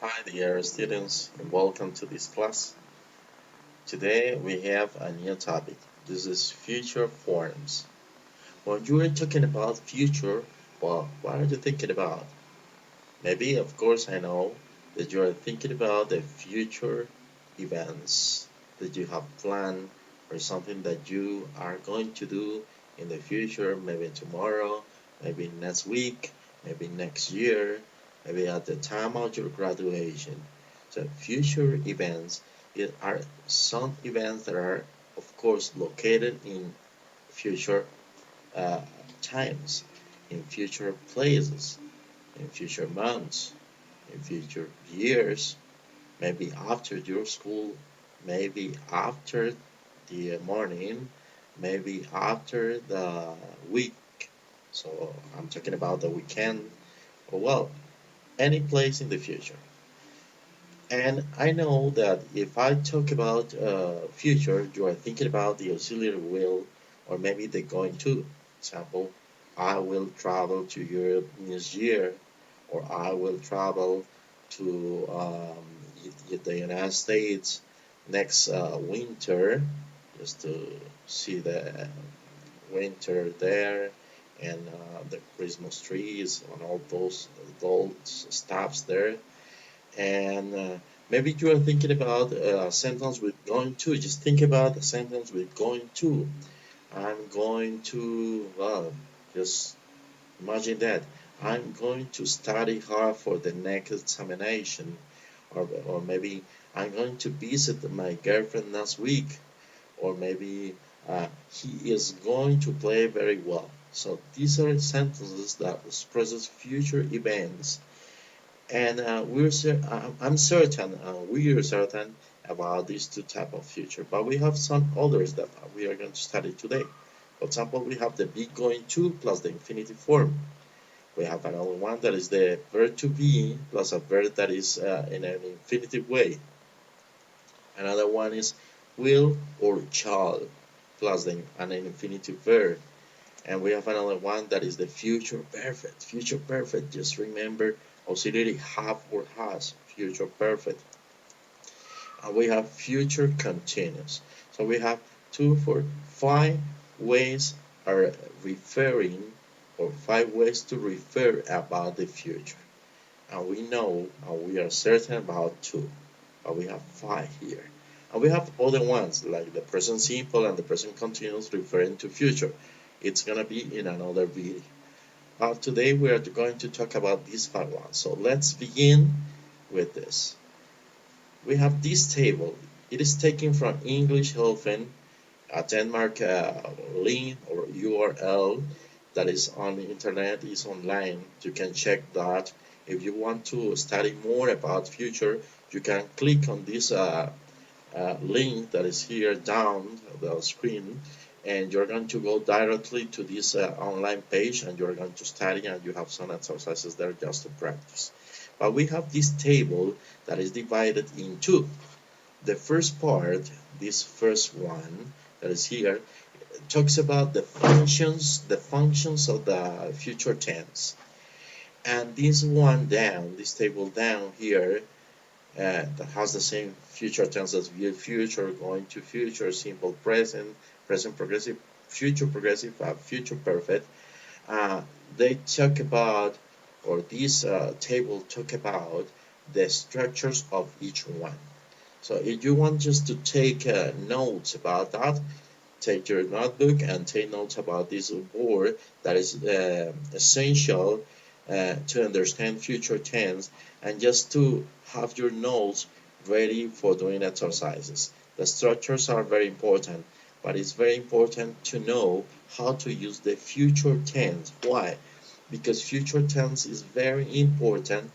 Hi dear students and welcome to this class. Today we have a new topic. This is future forms. When you are talking about future, well, what are you thinking about? Maybe, of course, I know that you are thinking about the future events that you have planned or something that you are going to do in the future, maybe tomorrow, maybe next week, maybe next year, maybe at the time of your graduation. So, future events are some events that are, of course, located in future uh, times, in future places, in future months, in future years, maybe after your school, maybe after the morning, maybe after the week. So I'm talking about the weekend, or well, any place in the future. And I know that if I talk about future, you are thinking about the auxiliary will, or maybe the going to. Example, I will travel to Europe this year, or I will travel to the United States next winter, just to see the winter there and the Christmas trees and all those stuffs there. And maybe you are thinking about a sentence with going to. Just think about a sentence with going to. I'm going to, well, just imagine that. I'm going to study hard for the next examination. Or maybe I'm going to visit my girlfriend next week. Or maybe he is going to play very well. So these are sentences that expresses future events, and I'm certain, we are certain about these two type of future, but we have some others that we are going to study today. For example, we have the be going to plus the infinitive form. We have another one that is the verb to be plus a verb that is in an infinitive way. Another one is will or shall plus an infinitive verb. And we have another one that is the future perfect. Future perfect, just remember auxiliary have or has, future perfect. And we have future continuous. So we have 5 ways are referring, or 5 ways to refer about the future. And we know, and we are certain about 2, but we have 5 here. And we have other ones like the present simple and the present continuous referring to future. It's gonna be in another video. Today we are going to talk about these 5 ones. So let's begin with this. We have this table. It is taken from English Helfen, a Denmark link or URL that is on the internet, is online. You can check that. If you want to study more about future, you can click on this link that is here down the screen, and you're going to go directly to this online page, and you're going to study, and you have some exercises there just to practice. But we have this table that is divided in two. The first part, this first one that is here, talks about the functions of the future tense. And this one down, this table down here, that has the same future tense as future, going to future, simple present, present progressive, future progressive, future perfect. Uh, they talk about, or this table talk about the structures of each one. So if you want just to take notes about that, take your notebook and take notes about this board that is essential to understand future tense, and just to have your notes ready for doing exercises. The structures are very important, but it's very important to know how to use the future tense. Why? Because future tense is very important.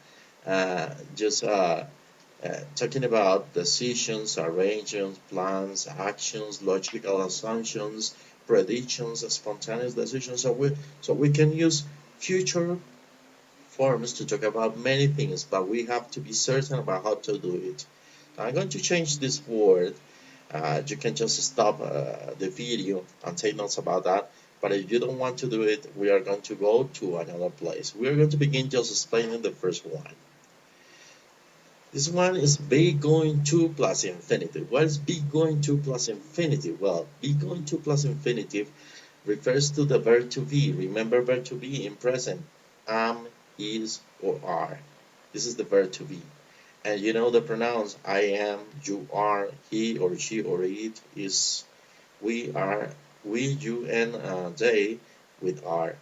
Just talking about decisions, arrangements, plans, actions, logical assumptions, predictions, spontaneous decisions. So we can use future forms to talk about many things, but we have to be certain about how to do it. I'm going to change this word. You can just stop the video and take notes about that. But if you don't want to do it, we are going to go to another place. We are going to begin just explaining the first one. This one is be going to plus infinitive. What is be going to plus infinitive? Well, be going to plus infinitive refers to the verb to be. Remember verb to be in present. Am, is, or are. This is the verb to be. And you know the pronouns I am, you are, he or she or it is, we are, we, you, and they with are.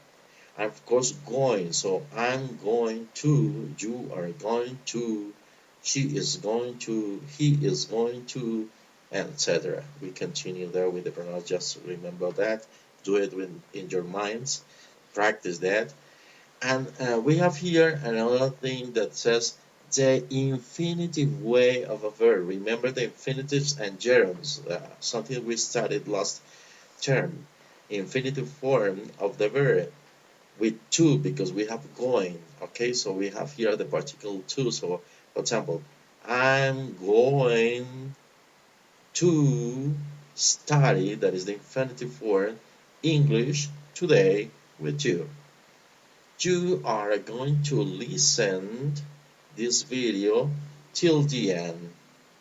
And of course going. So I'm going to, you are going to, she is going to, he is going to, etc. We continue there with the pronouns. Just remember that. Do it in your minds. Practice that. And we have here another thing that says the infinitive way of a verb. Remember the infinitives and gerunds, something we studied last term. Infinitive form of the verb with to because we have going. Okay, so we have here the particle to. So, for example, I'm going to study, that is the infinitive form, English today with you. You are going to listen this video till the end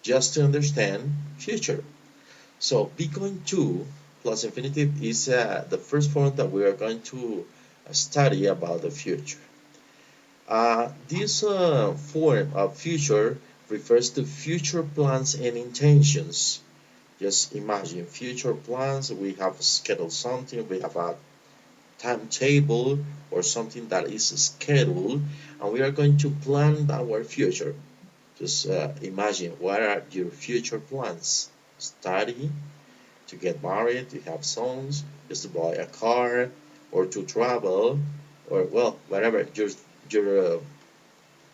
just to understand future. So be going to plus infinitive is the first form that we are going to study about the future. This form of future refers to future plans and intentions. Just imagine future plans, we have scheduled something, we have a timetable or something that is scheduled, and we are going to plan our future. Just imagine what are your future plans. Study, to get married, to have sons, just to buy a car, or to travel, or well, whatever your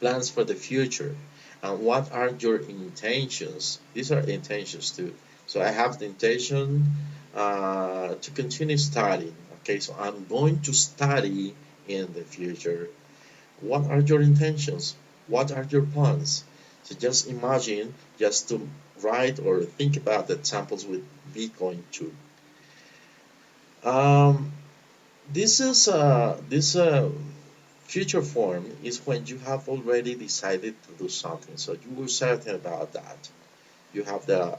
plans for the future. And what are your intentions? These are intentions too. So I have the intention to continue studying. Okay, so I'm going to study in the future. What are your intentions? What are your plans? So just imagine, just to write or think about the examples with be going to. Um, this future form is when you have already decided to do something. So you were certain about that. You have the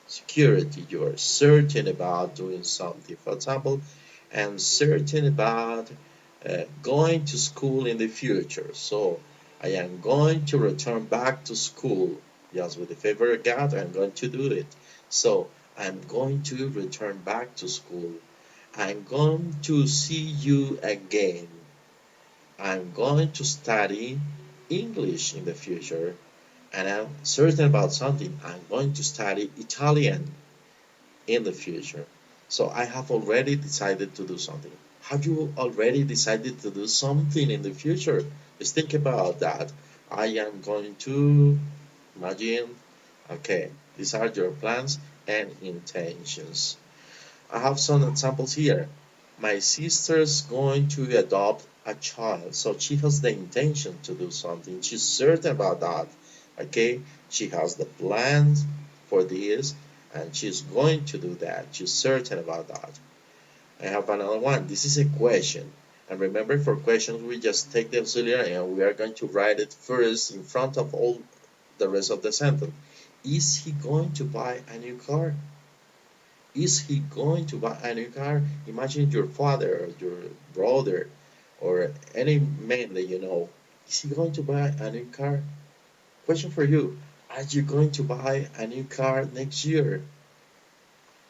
security. You are certain about doing something. For example, I'm certain about going to school in the future. So I am going to return back to school. Yes, with the favor of God, I'm going to do it. So I'm going to return back to school. I'm going to see you again. I'm going to study English in the future, and I'm certain about something. I'm going to study Italian in the future. So I have already decided to do something. Have you already decided to do something in the future? Just think about that. I am going to imagine. Okay, these are your plans and intentions. I have some examples here. My sister's going to adopt a child, so she has the intention to do something. She's certain about that. Okay, she has the plans for this, and she's going to do that. She's certain about that. I have another one. This is a question. And remember, for questions, we just take the auxiliary and we are going to write it first in front of all the rest of the sentence. Is he going to buy a new car? Is he going to buy a new car? Imagine your father or your brother or any man that you know. Is he going to buy a new car? Question for you. Are you going to buy a new car next year?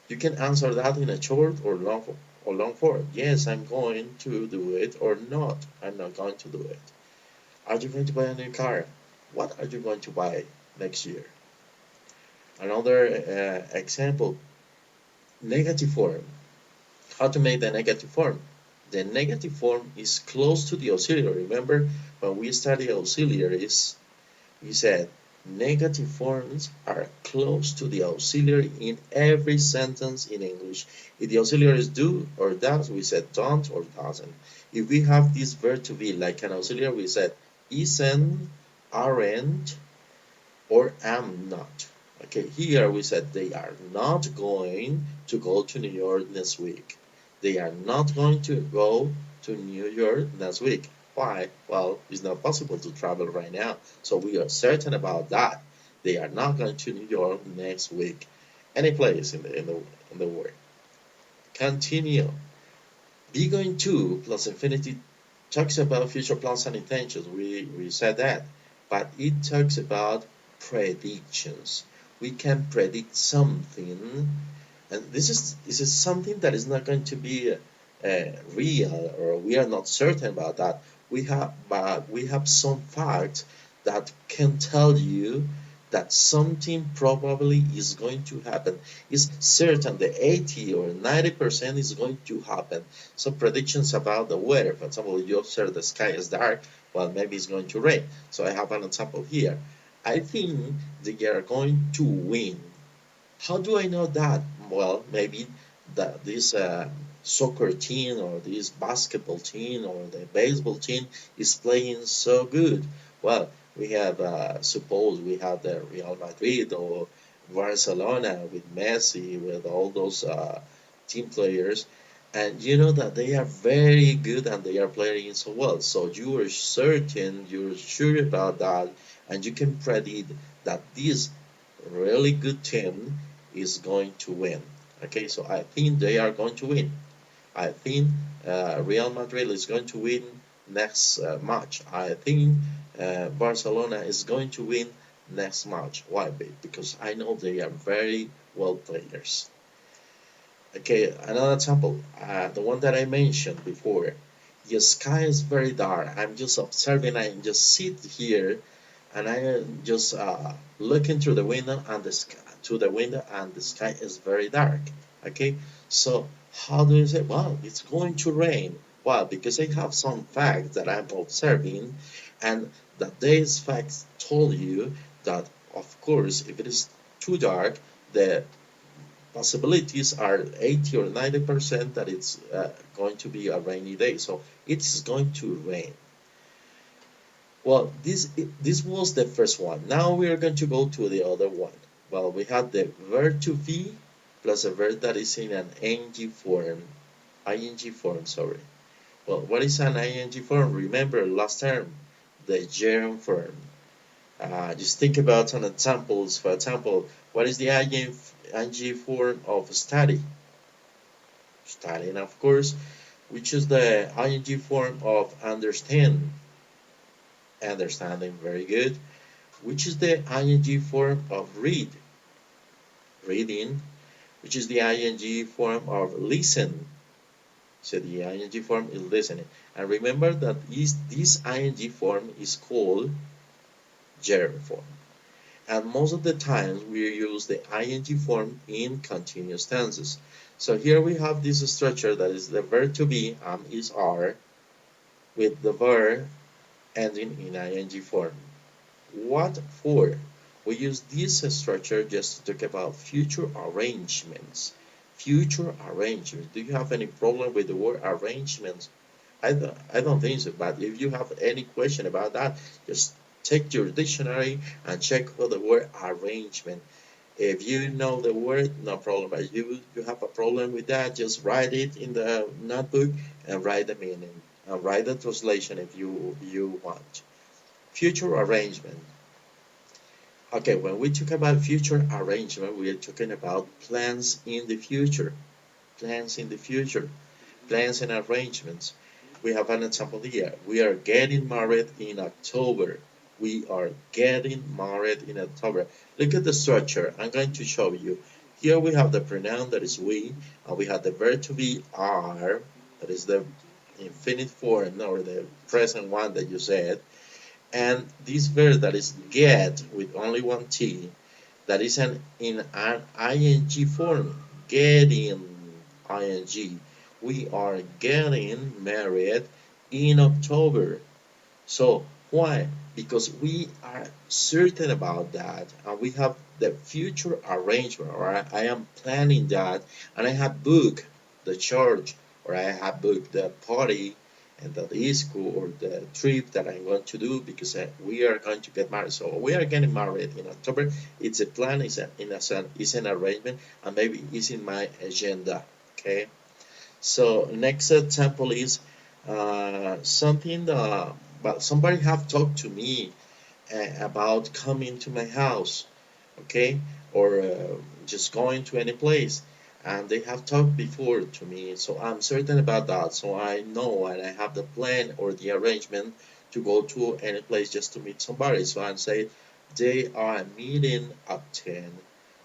You can answer that in a short or long form. Yes, I'm going to do it, or not. I'm not going to do it. Are you going to buy a new car? What are you going to buy next year? Another example, negative form. How to make the negative form? The negative form is close to the auxiliary. Remember, when we study auxiliaries, we said negative forms are close to the auxiliary in every sentence in English. If the auxiliary is do or does, we said don't or doesn't. If we have this verb to be like an auxiliary, we said isn't, aren't, or am not. Okay, here we said they are not going to go to New York next week. They are not going to go to New York next week. Why? Well, it's not possible to travel right now. So we are certain about that. They are not going to New York next week. Any place in the world. Continue. Be going to plus infinity talks about future plans and intentions. We said that. But it talks about predictions. We can predict something, and this is something that is not going to be real, or we are not certain about that. We have some facts that can tell you that something probably is going to happen. It's certain the 80 or 90% is going to happen. Some predictions about the weather. For example, if you observe the sky is dark, well, maybe it's going to rain. So I have an example here. I think they are going to win. How do I know that? Well, maybe that this soccer team or this basketball team or the baseball team is playing so good. Well, we have suppose we have the Real Madrid or Barcelona with Messi, with all those team players, and you know that they are very good and they are playing so well. So you are certain, you're sure about that, and you can predict that this really good team is going to win. Okay, so I think they are going to win. I think Real Madrid is going to win next match. I think Barcelona is going to win next match. Why? Because I know they are very well players. Okay, another example, the one that I mentioned before. The sky is very dark. I'm just observing. I just sit here and I just looking through the window and the sky is very dark. Okay, so how do you say? Well, it's going to rain. Well, because I have some facts that I'm observing, and that these facts told you that, of course, if it is too dark, the possibilities are 80 or 90% that it's going to be a rainy day. So it's going to rain. Well, this was the first one. Now we are going to go to the other one. Well, we have the verb to be plus a verb that is in an ing form, sorry. Well, what is an ing form? Remember last term, the gerund form. Just think about some examples. For example, what is the ing form of study? Studying, of course. Which is the ing form of understand? Understanding, very good. Which is the ing form of read? Reading. Which is the ing form of listen? So the ing form is listening. And remember that this ing form is called gerund form. And most of the times we use the ing form in continuous tenses. So here we have this structure that is the verb to be, is are, with the verb ending in ing form. What for? We use this structure just to talk about future arrangements. Future arrangements. Do you have any problem with the word arrangements? I don't think so, but if you have any question about that, just take your dictionary and check for the word arrangement. If you know the word, no problem. But you have a problem with that, just write it in the notebook and write the meaning and write the translation if you want. Future arrangement. Okay, when we talk about future arrangement, we are talking about plans in the future. Plans in the future. Plans and arrangements. We have an example here. We are getting married in October. We are getting married in October. Look at the structure. I'm going to show you. Here we have the pronoun that is we, and we have the verb to be are, that is the infinite form or the present one that you said. And this verb that is get with only one T, that is in an ing form, getting ing. We are getting married in October. So why? Because we are certain about that and we have the future arrangement, or I am planning that, and I have booked the church, or I have booked the party and the disco or the trip that I'm going to do because we are going to get married. So we are getting married in October. It's a plan, it's an arrangement, and maybe it's in my agenda. Okay. So next example is something but somebody have talked to me about coming to my house, okay, or just going to any place, and they have talked before to me, so I'm certain about that. So I know and I have the plan or the arrangement to go to any place just to meet somebody. So I'm saying they are meeting at 10.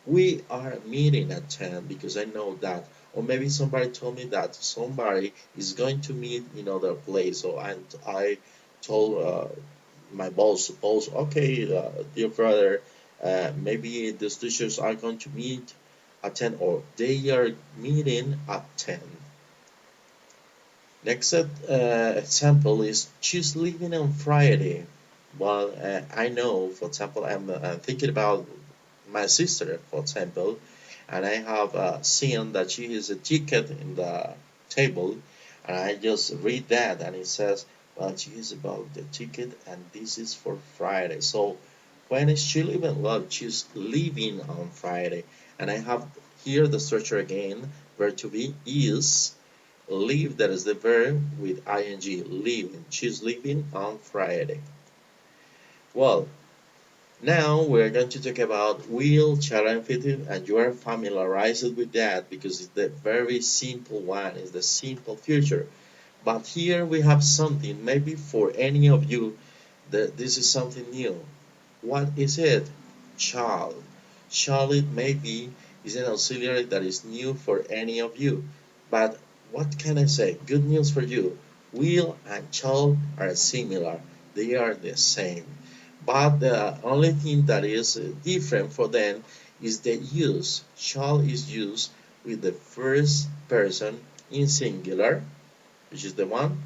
We are meeting at 10 because I know that. Or maybe somebody told me that somebody is going to meet in other place. So I told my boss, suppose, okay, dear brother, maybe these teachers are going to meet at 10 or they are meeting at 10. Next example is she's leaving on Friday. Well, I know, for example, I'm thinking about my sister, for example, and I have seen that she has a ticket in the table, and I just read that, and it says, well, she is about the ticket, and this is for Friday. So when is she leaving? Well, she's leaving on Friday, and I have here the structure again, verb to be is leave, that is the verb with ing, leaving. She's leaving on Friday. Well, now we're going to talk about will, shall, and infinitive, and you are familiarized with that because it's the very simple one, it's the simple future. But here we have something, maybe for any of you, that this is something new. What is it? Shall. Shall it maybe is an auxiliary that is new for any of you. But what can I say? Good news for you. Will and shall are similar. They are the same. But the only thing that is different for them is the use. Shall is used with the first person in singular, which is the one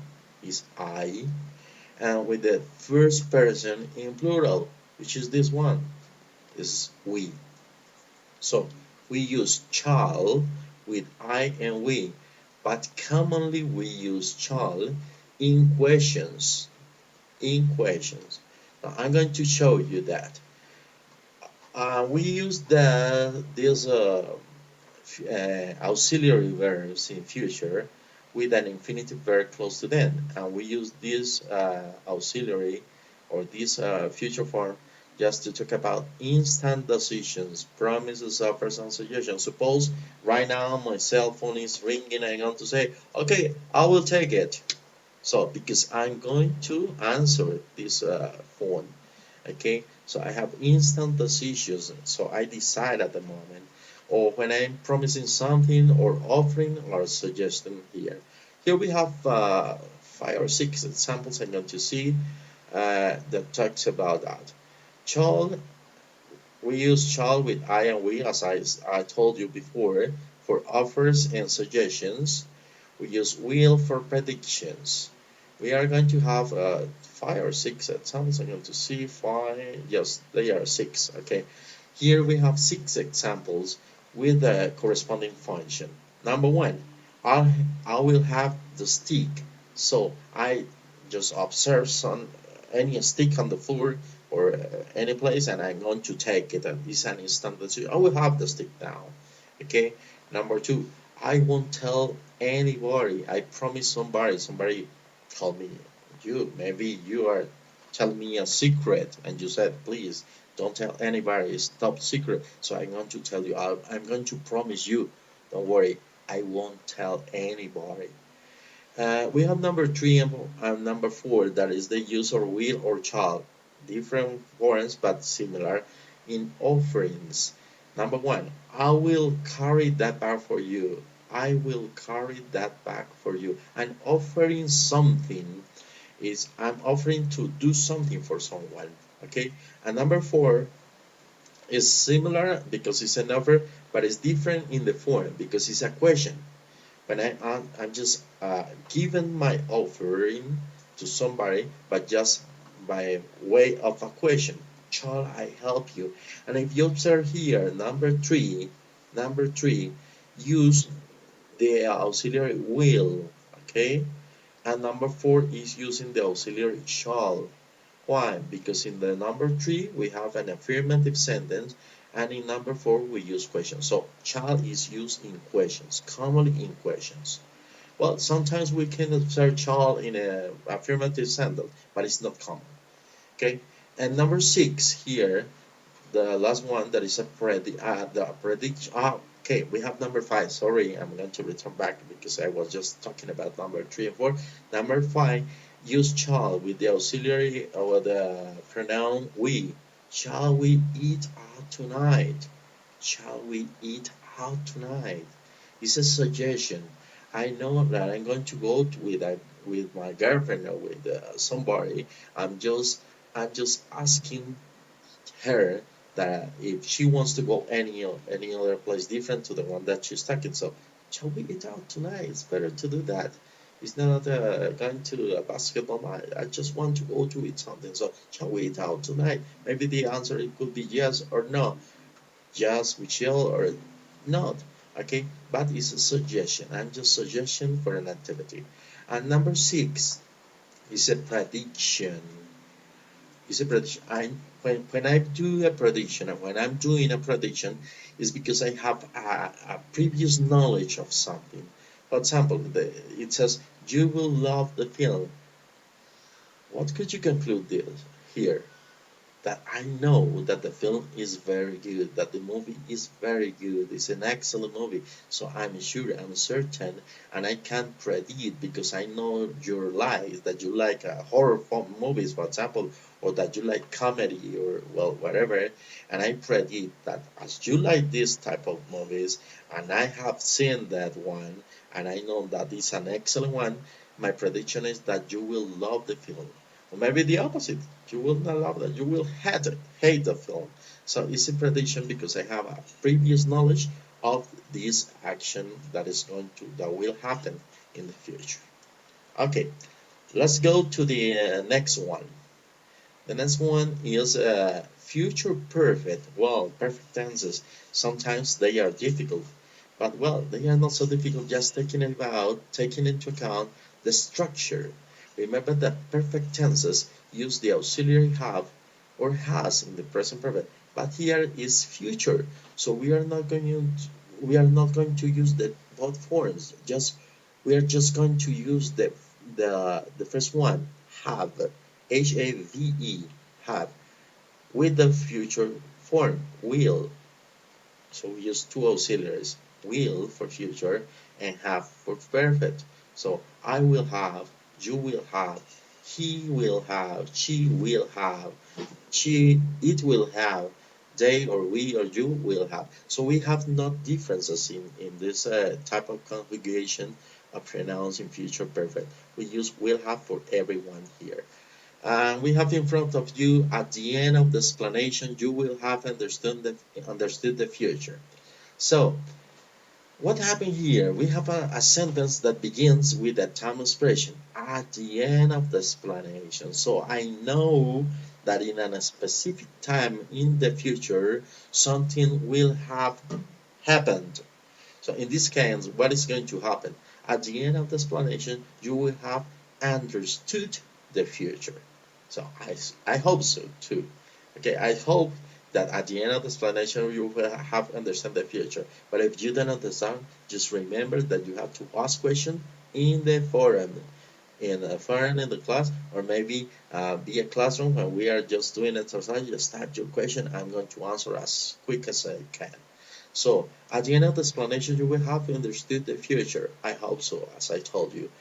is I, and with the first person in plural, which is this one, is we. So we use shall with I and we, but commonly we use shall in questions. In questions. Now I'm going to show you that. We use these auxiliary verbs in future with an infinitive verb close to them, and we use this auxiliary or this future form just to talk about instant decisions, promises, offers, and suggestions. Suppose right now my cell phone is ringing and I'm going to say, okay, I will take it. So because I'm going to answer this phone, okay, so I have instant decisions, so I decide at the moment, or when I'm promising something or offering or suggesting here. Here we have 5 or 6 examples I'm going to see that talks about that. Shall, we use shall with I and we, as I told you before, for offers and suggestions. We use will for predictions. We are going to have 5 or 6 examples. I'm going to see 5. Yes, they are 6. Okay. Here we have 6 examples with the corresponding function. Number 1, I will have the stick. So I just observe any stick on the floor or any place, and I'm going to take it. And it's an instant decision. I will have the stick now. Okay. Number 2, I won't tell anybody. I promise somebody told me, maybe you are telling me a secret, and you said, please don't tell anybody, it's top secret. So I'm going to tell you, I'm going to promise you, don't worry, I won't tell anybody. We have number 3 and number 4, that is the use of will or shall, different forms but similar in offerings. Number 1, I will carry that bag for you. I will carry that bag for you. And offering something is I'm offering to do something for someone. Okay. And number 4 is similar because it's an offer, but it's different in the form because it's a question. When I'm just giving my offering to somebody, but just by way of a question. Shall I help you? And if you observe here, number three, use the auxiliary will, okay? And number 4 is using the auxiliary shall. Why? Because in the number 3 we have an affirmative sentence, and in number 4 we use questions. So shall is used in questions, commonly in questions. Well, sometimes we can observe shall in a affirmative sentence, but it's not common. Okay, and number 6 here, the last one, that is a prediction. Okay, we have number 5. Sorry, I'm going to return back because I was just talking about number 3 and 4. Number 5, use shall with the auxiliary or the pronoun we. Shall we eat out tonight? Shall we eat out tonight? It's a suggestion. I know that I'm going to go with my girlfriend or with somebody. I'm just I'm just asking her that if she wants to go any other place different to the one that she's taking. So shall we eat out tonight? It's better to do that. It's not going to a basketball match. I just want to go to eat something. So shall we eat out tonight? Maybe the answer it could be yes or no. Yes, we shall or not. Okay, but it's a suggestion. I'm just suggestion for an activity. And number 6 is a prediction. It's a prediction. When I do a prediction, and when I'm doing a prediction, is because I have a previous knowledge of something. For example, it says you will love the film. What could you conclude this here? That I know that the film is very good, that the movie is very good, it's an excellent movie. So I'm sure, I'm certain, and I can predict because I know your likes, that you like horror movies, for example, or that you like comedy or well, whatever. And I predict that as you like this type of movies, and I have seen that one, and I know that it's an excellent one, my prediction is that you will love the film. Or maybe the opposite. You will not love that. You will hate the film. So it's a prediction because I have a previous knowledge of this action that will happen in the future. Okay, let's go to the next one. The next one is future perfect. Well, perfect tenses. Sometimes they are difficult, but well, they are not so difficult. Just taking into account the structure. Remember that perfect tenses use the auxiliary have or has in the present perfect, but here is future. So we are not going to use the both forms. We are just going to use the first one, have, have, have, with the future form, will. So we use two auxiliaries, will for future and have for perfect. So I will have, you will have, he will have, she will have, it will have, they or we or you will have. So we have not differences in this type of configuration of pronouns in future perfect. We use will have for everyone here. And we have in front of you, at the end of the explanation, you will have understood the future. So, what happened here? We have a sentence that begins with a time expression at the end of the explanation. So I know that in a specific time in the future, something will have happened. So in this case, what is going to happen? At the end of the explanation, you will have understood the future. So I hope so too. Okay, I hope that at the end of the explanation you will have understand the future. But if you don't understand, just remember that you have to ask questions in the forum, in a forum in the class, or maybe be a classroom when we are just doing exercise. Just type your question. I'm going to answer as quick as I can. So at the end of the explanation, you will have understood the future. I hope so, as I told you.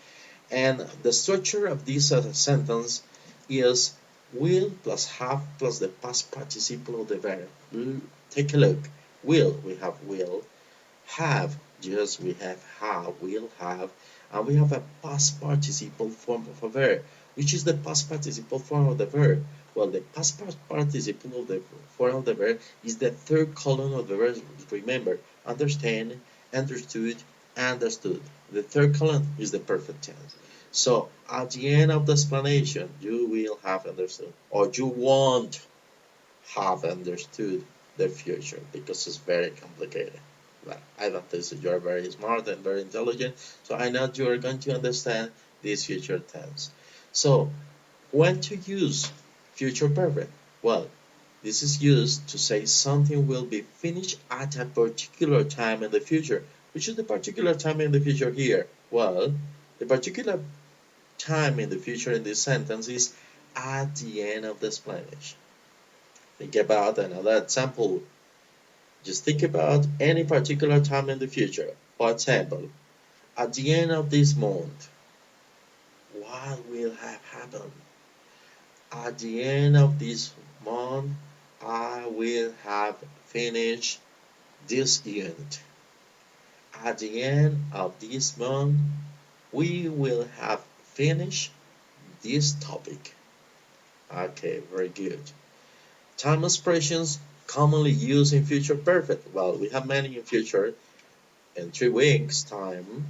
And the structure of this sentence is will plus have plus the past participle of the verb. Take a look. Will, we have will. Have, yes, we have, will have. And we have a past participle form of a verb. Which is the past participle form of the verb? Well, the past participle of the form of the verb is the third column of the verb. Remember, understand, understood, understood. The third column is the perfect tense. So at the end of the explanation, you will have understood, or you won't have understood the future because it's very complicated. But I don't think so. You're very smart and very intelligent, so I know you are going to understand this future tense. So when to use future perfect? Well, this is used to say something will be finished at a particular time in the future. Which is the particular time in the future here? Well, the particular time in the future in this sentence is at the end of the explanation. Think about another example. Just think about any particular time in the future. For example, at the end of this month, what will have happened? At the end of this month, I will have finished this unit. At the end of this month, we will have finished this topic. Okay, very good. Time expressions commonly used in future perfect. Well, we have many in future. In 3 weeks time,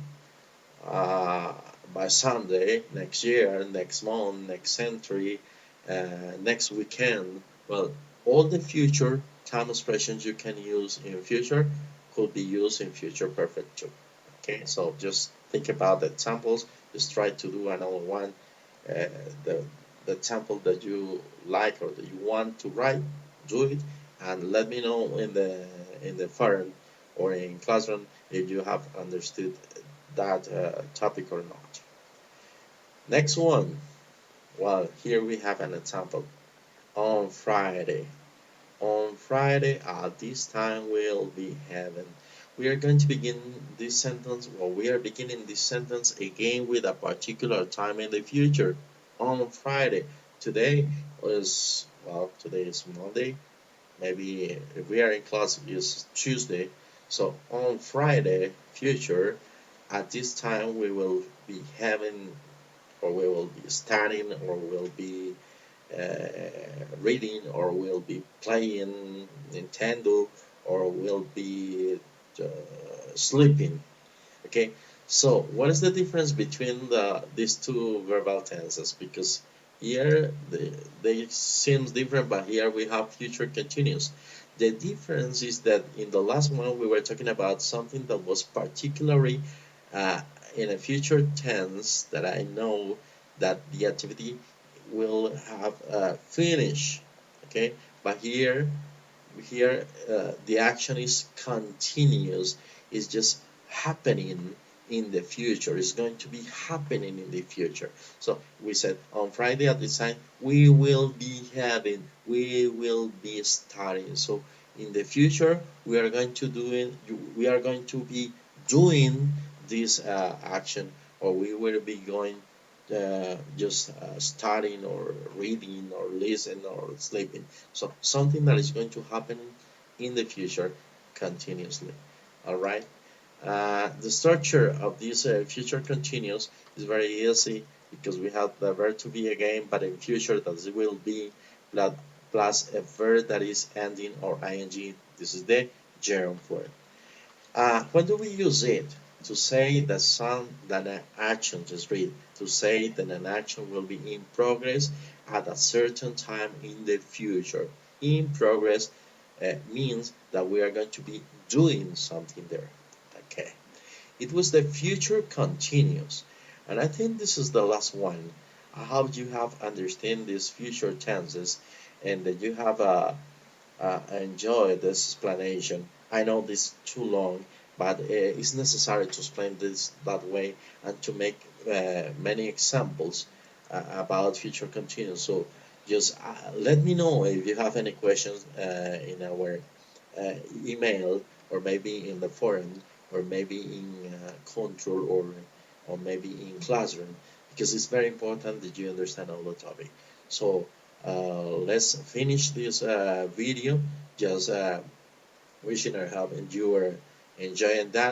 uh, by Sunday, next year, next month, next century, next weekend. Well, all the future time expressions you can use in future could be used in future perfect too. Okay, so just think about the examples. Just try to do another one. Uh, the the example that you like or that you want to write, do it, and let me know in the forum or in classroom if you have understood that topic or not. Next one. Well, here we have an example. On Friday. On Friday at this time we'll be having. We are going to begin this sentence, or we are beginning this sentence again with a particular time in the future. On Friday. Today is, well, today is Monday. Maybe if we are in class, it's Tuesday. So on Friday, future, at this time we will be having, or we will be studying, or we'll be reading, or we'll be playing Nintendo, or we'll be sleeping. Okay, so what is the difference between these two verbal tenses? Because here they seem different, but here we have future continuous. The difference is that in the last one we were talking about something that was particularly uh, in a future tense, that I know that the activity will have finish. Okay, but here the action is continuous. It's just happening in the future. It's going to be happening in the future. So we said on Friday at this time we will be starting. So in the future we are going to be doing this action, or we will be going just studying or reading or listening or sleeping. So something that is going to happen in the future continuously. All right. The structure of this future continuous is very easy, because we have the verb to be again, but in future that will be plus a verb that is ending or ing. This is the gerund form. When do we use it? To say that an action, just read, to say that an action will be in progress at a certain time in the future. In progress means that we are going to be doing something there. Okay. It was the future continuous. And I think this is the last one. I hope you have understand these future tenses, and that you have enjoyed this explanation. I know this is too long, but it's necessary to explain this that way and to make many examples about future continuous. So just let me know if you have any questions in our uh, email, or maybe in the forum, or maybe in control, or maybe in classroom, because it's very important that you understand all the topic. So let's finish this video. Just wishing I hope and you are enjoying that.